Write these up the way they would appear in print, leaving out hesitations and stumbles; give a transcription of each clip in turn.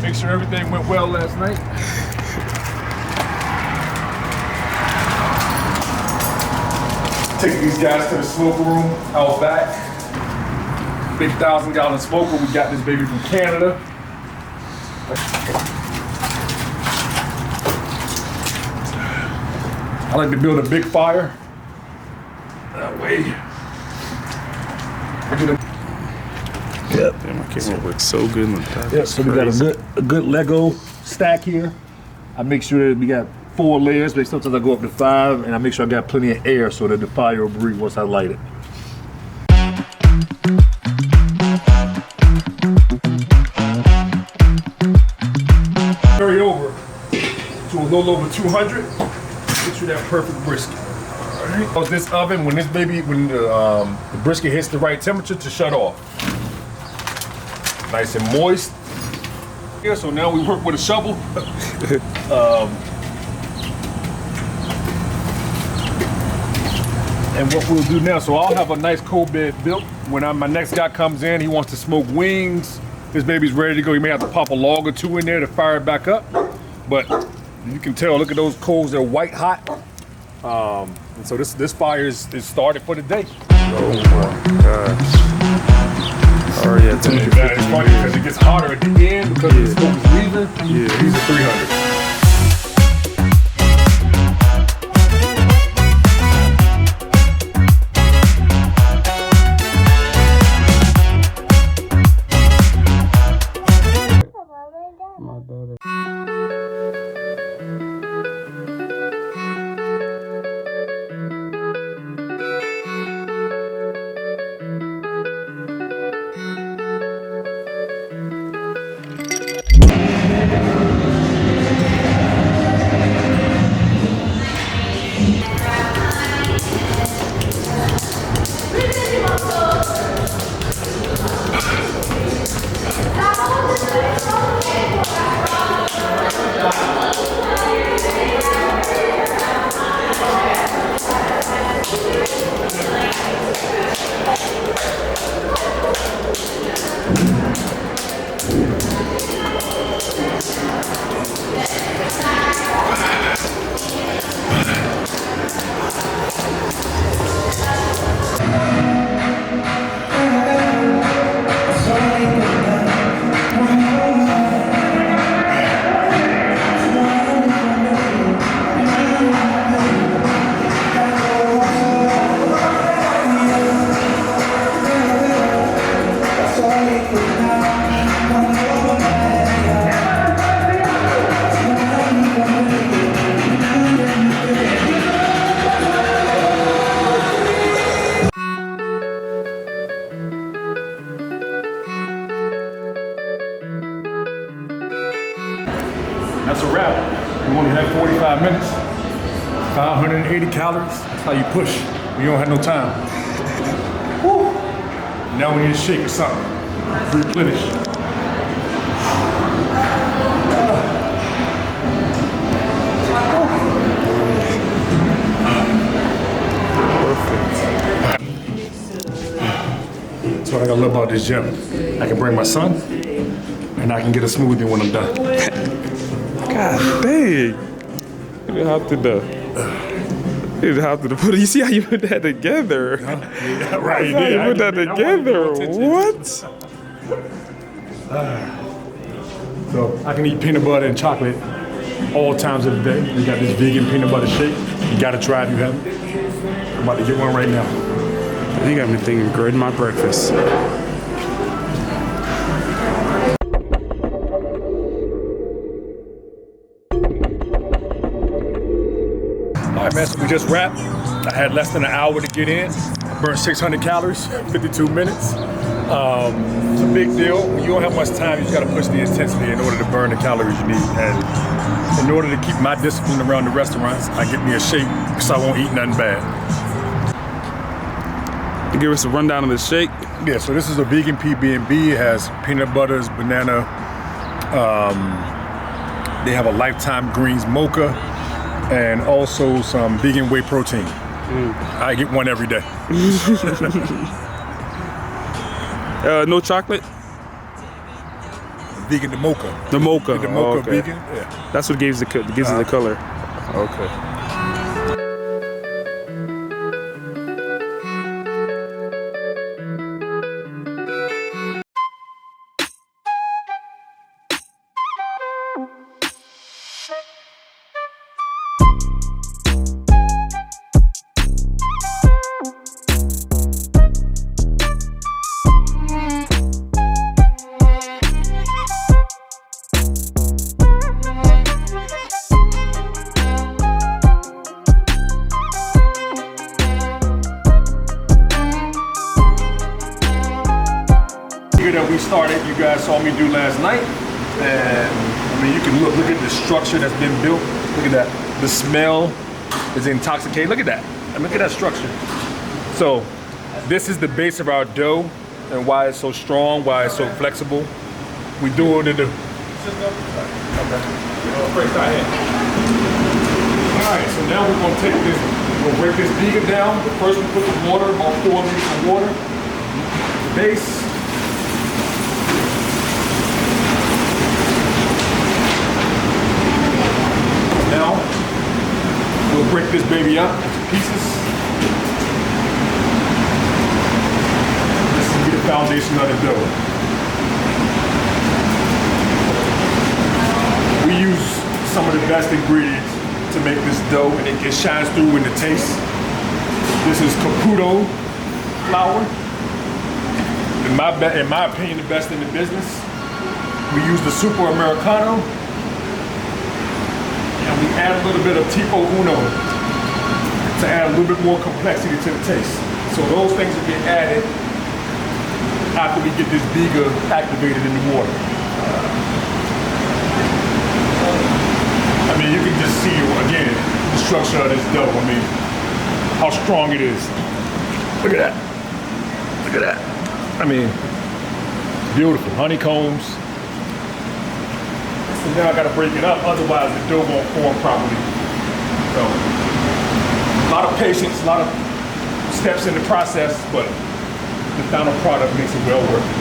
Make sure everything went well last night. Take these guys to the smoker room out back. Big 1,000-gallon smoker. We got this baby from Canada. I like to build a big fire. That way. Yep. Damn, my camera works so good on top. Yep, so we got a good Lego stack here. I make sure that we got 4 layers, but sometimes I go up to 5, and I make sure I got plenty of air so that the fire will breathe once I light it. Carry over to a little over 200. Get you that perfect brisket. All right. Cause this oven, when the brisket hits the right temperature, to shut off. Nice and moist. Here, so now we work with a shovel. And what we'll do now, so I'll have a nice cold bed built. When my next guy comes in, he wants to smoke wings. This baby's ready to go. He may have to pop a log or 2 in there to fire it back up. But you can tell, look at those coals, they're white hot. And so this fire is started for the day. Oh my gosh. Oh yeah, it's funny because it gets hotter at the end because the smoke is leaving. Yeah, these are 300. That's a wrap. We only had 45 minutes, 580 calories. That's how you push. You don't have no time. Woo. Now we need a shake or something. Replenish. That's what I gotta love about this gym. I can bring my son, and I can get a smoothie when I'm done. God dang. You didn't have to do. You didn't have to do. You see how you put that together? Yeah, right. You put that together. What? So I can eat peanut butter and chocolate all times of the day. We got this vegan peanut butter shake. You gotta try it if you haven't. I'm about to get one right now. You got me thinking, great my breakfast. All right, man, so we just wrapped. I had less than an hour to get in. I burned 600 calories, 52 minutes. It's a big deal. When you don't have much time, you just gotta push the intensity in order to burn the calories you need. And in order to keep my discipline around the restaurants, I get me a shake so I won't eat nothing bad. Give us a rundown of the shake. Yeah, so this is a vegan PB&B. It has peanut butters, banana. They have a lifetime greens mocha and also some vegan whey protein. I get one every day. No chocolate? vegan, the mocha. The mocha. The mocha okay. vegan. Yeah. That's what gives it the color. Okay. That we started, you guys saw me do last night, and I mean, you can look at the structure that's been built. Look at that. The smell is intoxicating. Look at that. And look at that structure. So this is the base of our dough and why it's so strong, why it's so flexible. We do it in the. Okay. All right, so now we're gonna take this. We'll break this vegan down. But first, we put the water, about 4 liters of water. The base. Now, we'll break this baby up into pieces. This will be the foundation of the dough. We use some of the best ingredients to make this dough, and it shines through in the taste. This is Caputo flour. In my opinion, the best in the business. We use the Super Americano. And we add a little bit of Tipo Uno to add a little bit more complexity to the taste. So those things will get added after we get this biga activated in the water. I mean, you can just see, again, the structure of this dough. I mean, how strong it is. Look at that. Look at that. I mean, beautiful. Honeycombs. So now I gotta break it up, otherwise the dough won't form properly. So, a lot of patience, a lot of steps in the process, but the final product makes it well worth it.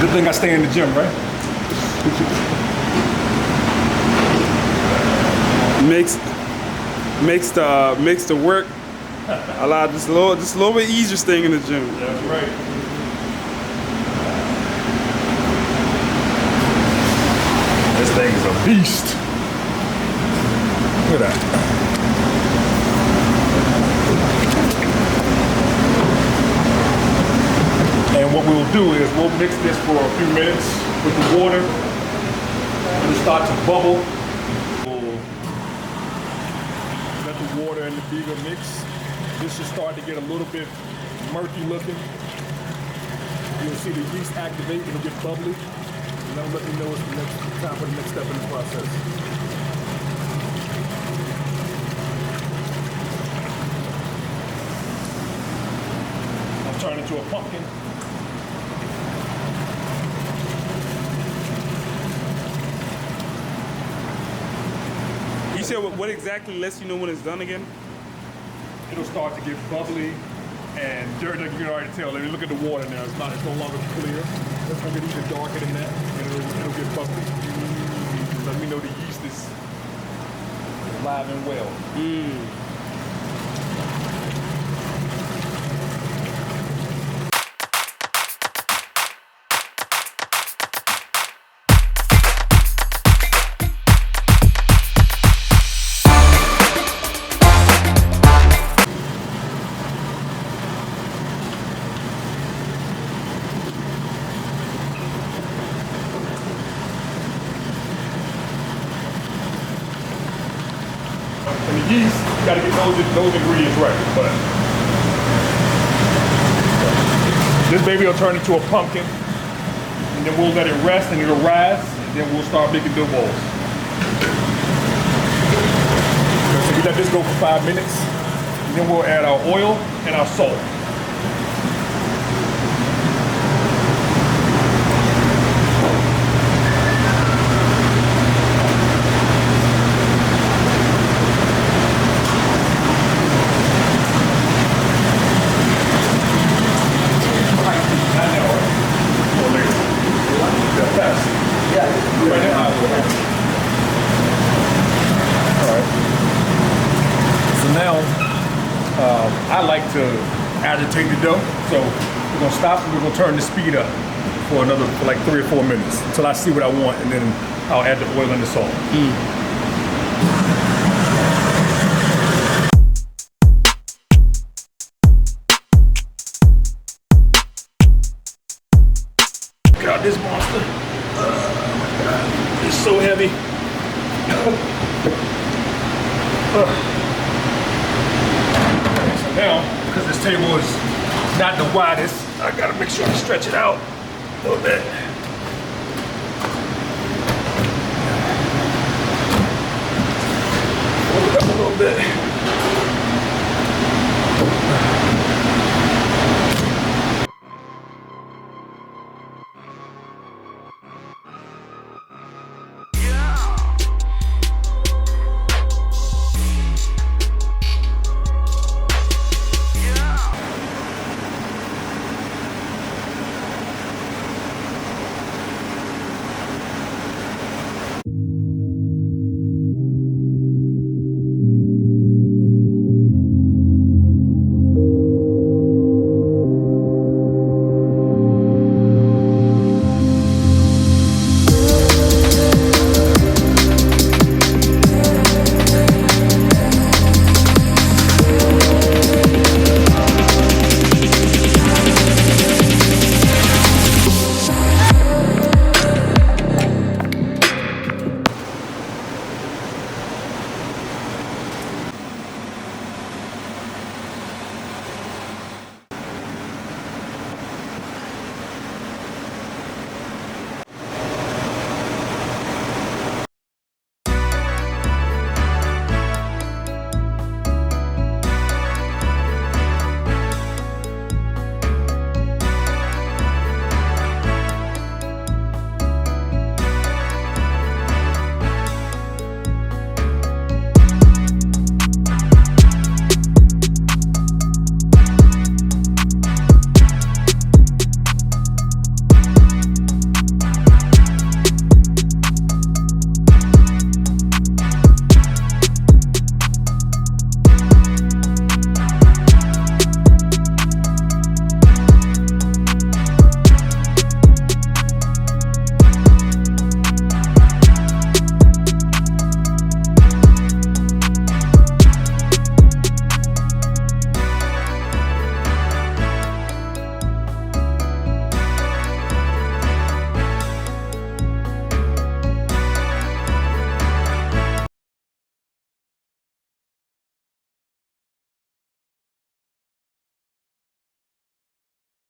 Good thing I stay in the gym, right? Makes the work a lot just a little bit easier staying in the gym. That's right. This thing is a beast. Look at that. And what we'll do is we'll mix this for a few minutes with the water. It'll start to bubble. We'll let the water and the biga mix. This should start to get a little bit murky looking. You'll see the yeast activate, it'll get bubbly. And that'll let me know it's the next time for the next step in the process. I'll turn it into a pumpkin. You said what exactly lets you know when it's done again? It'll start to get bubbly and dirty. You can already tell. If you look at the water now, it's no longer clear. It's gonna get even darker than that, and it'll get bubbly. Let me know the yeast is alive and well. And the yeast, you gotta get those ingredients right. But this baby will turn into a pumpkin, and then we'll let it rest and it'll rise, and then we'll start making dough balls. So we let this go for 5 minutes, and then we'll add our oil and our salt. I like to agitate the dough, so we're gonna stop and we're gonna turn the speed up for like 3 or 4 minutes until I see what I want, and then I'll add the oil and the salt. Got this monster. Oh my God, it's so heavy. So now, because this table is not the widest, I gotta make sure I stretch it out a little bit. Hold it up a little bit.